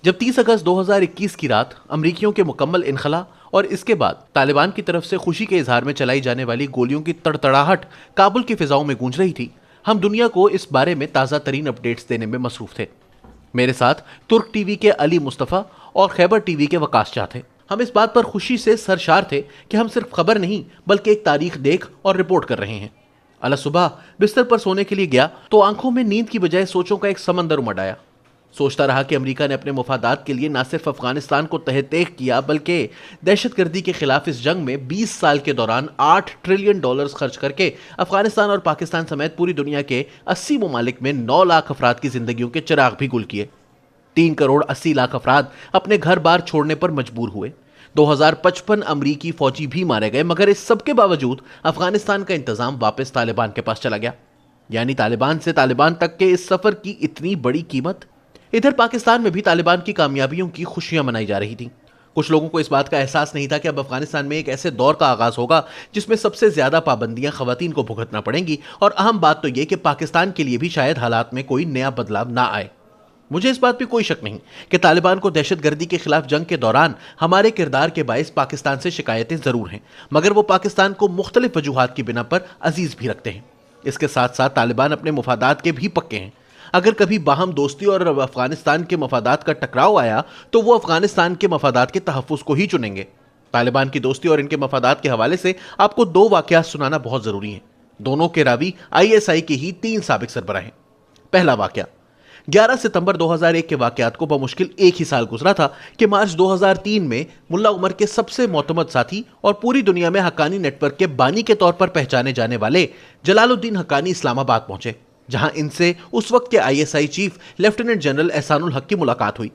जब 30 अगस्त 2021 की रात अमरीकियों के मुकम्मल इनखला और इसके बाद तालिबान की तरफ से खुशी के इजहार में चलाई जाने वाली गोलियों की तड़तड़ाहट काबुल की फिजाओं में गूंज रही थी, हम दुनिया को इस बारे में ताज़ा तरीन अपडेट्स देने में मसरूफ थे। मेरे साथ तुर्क टीवी के अली मुस्तफ़ा और खैबर टीवी के वकास शाह थे। हम इस बात पर खुशी से सरशार थे कि हम सिर्फ खबर नहीं बल्कि एक तारीख देख और रिपोर्ट कर रहे हैं। अल सुबह बिस्तर पर सोने के लिए गया तो आंखों में नींद की बजाय सोचों का एक समंदर उमड़ आया। सोचता रहा कि अमेरिका ने अपने मुफादात के लिए न सिर्फ अफगानिस्तान को तहत किया बल्कि दहशतगर्दी के खिलाफ इस जंग में 20 साल के दौरान $8 ट्रिलियन खर्च करके अफगानिस्तान और पाकिस्तान समेत पूरी दुनिया के 80 ममालिक में 9 लाख अफराद की जिंदगियों के चिराग भी गुल किए। 3 करोड़ 80 लाख अफराद अपने घर बार छोड़ने पर मजबूर हुए। 2055 अमरीकी फौजी भी मारे गए, मगर इस सब के बावजूद अफगानिस्तान का इंतजाम वापस तालिबान के पास चला गया। यानी तालिबान से तालिबान तक के इस सफर की इतनी बड़ी कीमत। इधर पाकिस्तान में भी तालिबान की कामयाबियों की खुशियां मनाई जा रही थीं। कुछ लोगों को इस बात का एहसास नहीं था कि अब अफगानिस्तान में एक ऐसे दौर का आगाज होगा जिसमें सबसे ज्यादा पाबंदियां खवातीन को भुगतना पड़ेंगी, और अहम बात तो यह कि पाकिस्तान के लिए भी शायद हालात में कोई नया बदलाव ना आए। मुझे इस बात पर कोई शक नहीं कि तालिबान को दहशतगर्दी के खिलाफ जंग के दौरान हमारे किरदार के बायस पाकिस्तान से शिकायतें जरूर हैं, मगर वो पाकिस्तान को मुख्तलिफ वजूहात की बिना पर अजीज भी रखते हैं। इसके साथ साथ तालिबान अपने मुफादात के भी पक्के हैं। अगर कभी बाहम दोस्ती और अफगानिस्तान के मफादात का टकराव आया तो वो अफगानिस्तान के मफादात के तहफ़्फ़ुज़ को ही चुनेंगे। तालिबान की दोस्ती और इनके मफादात के हवाले से आपको 2 वाक़यात सुनाना बहुत ज़रूरी है। दोनों के रावी ISI के ही 3 साबिक सरबराह हैं। पहला वाक़या 11 सितंबर 2001 के वाक़यात को बमुश्किल एक ही साल गुजरा था कि मार्च 2003 में मुल्ला उमर के सबसे मोतमद साथी और पूरी दुनिया में हक्कानी नेटवर्क के बानी के तौर पर पहचाने जाने वाले जलालुद्दीन हक्कानी इस्लामाबाद पहुंचे, जहां इनसे उस वक्त के ISI chief lieutenant general Ehsanul हक की मुलाकात हुई।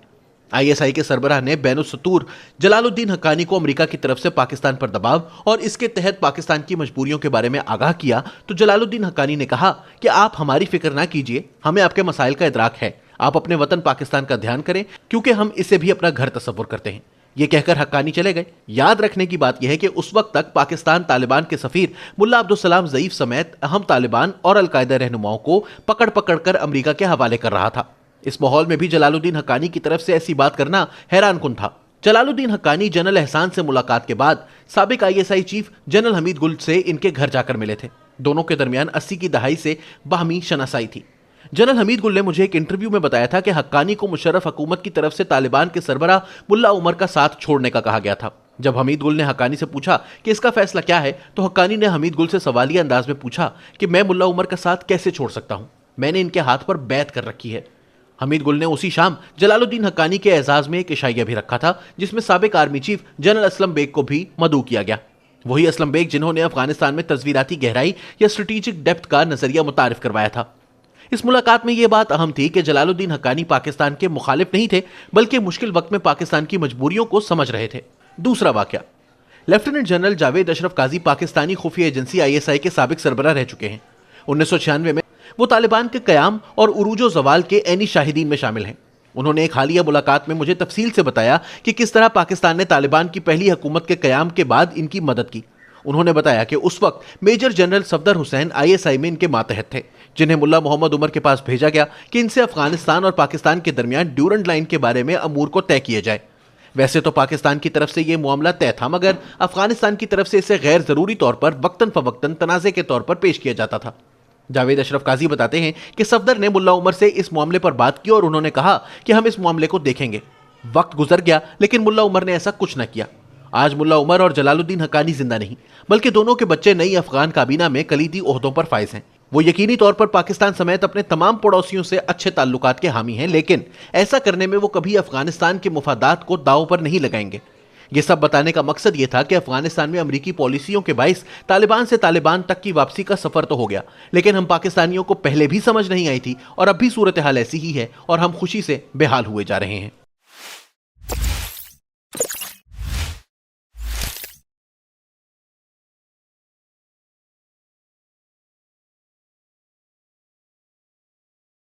ISI के सरबराह ने बैनुस्सतूर जलालुद्दीन हक्कानी को अमेरिका की तरफ से पाकिस्तान पर दबाव और इसके तहत पाकिस्तान की मजबूरियों के बारे में आगाह किया तो जलालुद्दीन हक्कानी ने कहा कि आप हमारी फिक्र ना कीजिए, हमें आपके मसाइल का इदराक है, आप अपने वतन पाकिस्तान का ध्यान करें क्योंकि हम इसे भी अपना घर तस्वुर करते हैं। ये कहकर हक्कानी चले गए। याद रखने की बात यह है कि उस वक्त तक पाकिस्तान तालिबान के सफीर मुल्ला अब्दुल सलाम ज़ईफ समेत अहम तालिबान और अलकायदा रहनुमाओं को पकड़ पकड़ कर अमेरिका के हवाले कर रहा था। इस माहौल में भी जलालुद्दीन हक्कानी की तरफ से ऐसी बात करना हैरानकुन था। जलालुद्दीन हक्कानी जनरल एहसान से मुलाकात के बाद साबिक ISI चीफ जनरल हमीद गुल से इनके घर जाकर मिले थे। दोनों के दरमियान 80 की दहाई से बाहमी शनासाई थी। जनरल हमीद गुल ने मुझे एक इंटरव्यू में बताया था कि हक्कानी को मुशर्रफ हुकूमत की तरफ से तालिबान के सरबराह मुल्ला उमर का साथ छोड़ने का कहा गया था। जब हमीद गुल ने हक्कानी से पूछा कि इसका फैसला क्या है तो हक्कानी ने हमीद गुल से सवालिया अंदाज में पूछा कि मैं मुल्ला उमर का साथ कैसे छोड़ सकता हूं, मैंने इनके हाथ पर बैत कर रखी है। हमीद गुल ने उसी शाम जलालुद्दीन हक्कानी के एजाज में एक इशाइया भी रखा था जिसमें साबिक army chief general Aslam Beg को भी मदऊ किया गया। वही असलम बेग जिन्होंने अफगानिस्तान में तस्वीराती गहराई या स्ट्रेटेजिक डेप्थ का नजरिया मुतारिफ करवाया था। इस मुलाकात में यह बात अहम थी कि जलालुद्दीन हक्कानी पाकिस्तान के मुखालिफ नहीं थे बल्कि मुश्किल वक्त में पाकिस्तान की मजबूरियों को समझ रहे थे। दूसरा वाकया लेफ्टिनेंट जनरल जावेद अशरफ काजी पाकिस्तानी खुफिया एजेंसी ISI के साबिक सरबराह रह चुके हैं। 1996 में वो तालिबान के क़याम और उरूजो ज़वाल के ऐनी शाहिदीन में शामिल हैं। उन्होंने एक हालिया मुलाकात में मुझे तफसील से बताया कि किस तरह पाकिस्तान ने तालिबान की पहली हुकूमत के क़याम के बाद इनकी मदद की। उन्होंने बताया कि उस वक्त major general Safdar Hussain ISI में इनके मातहत थे, जिन्हें मुल्ला मोहम्मद उमर के पास भेजा गया कि इनसे अफगानिस्तान और पाकिस्तान के दरमियान ड्यूरेंट लाइन के बारे में अमूर को तय किया जाए। वैसे तो पाकिस्तान की तरफ से यह मामला तय था, मगर अफगानिस्तान की तरफ से इसे गैर जरूरी तौर पर वक्तन फवक्तन तनाज़े के तौर पर पेश किया जाता था। जावेद अशरफ काजी बताते हैं कि सफदर ने मुल्ला उमर से इस मामले पर बात की और उन्होंने कहा कि हम इस मामले को देखेंगे। वक्त गुजर गया लेकिन मुल्ला उमर ने ऐसा कुछ न किया। आज मुल्ला उमर और जलालुद्दीन हक्कानी जिंदा नहीं बल्कि दोनों के बच्चे नई अफगान काबीना में कलीदी ओहदों पर फाइज हैं। वो यकीनी तौर पर पाकिस्तान समेत अपने तमाम पड़ोसियों से अच्छे ताल्लुकात के हामी हैं, लेकिन ऐसा करने में वो कभी अफगानिस्तान के मुफादात को दांव पर नहीं लगाएंगे। ये सब बताने का मकसद ये था कि अफगानिस्तान में अमरीकी पॉलिसियों के बाइस तालिबान से तालिबान तक की वापसी का सफर तो हो गया, लेकिन हम पाकिस्तानियों को पहले भी समझ नहीं आई थी और अब भी सूरत हाल ऐसी ही है और हम खुशी से बेहाल हुए जा रहे हैं।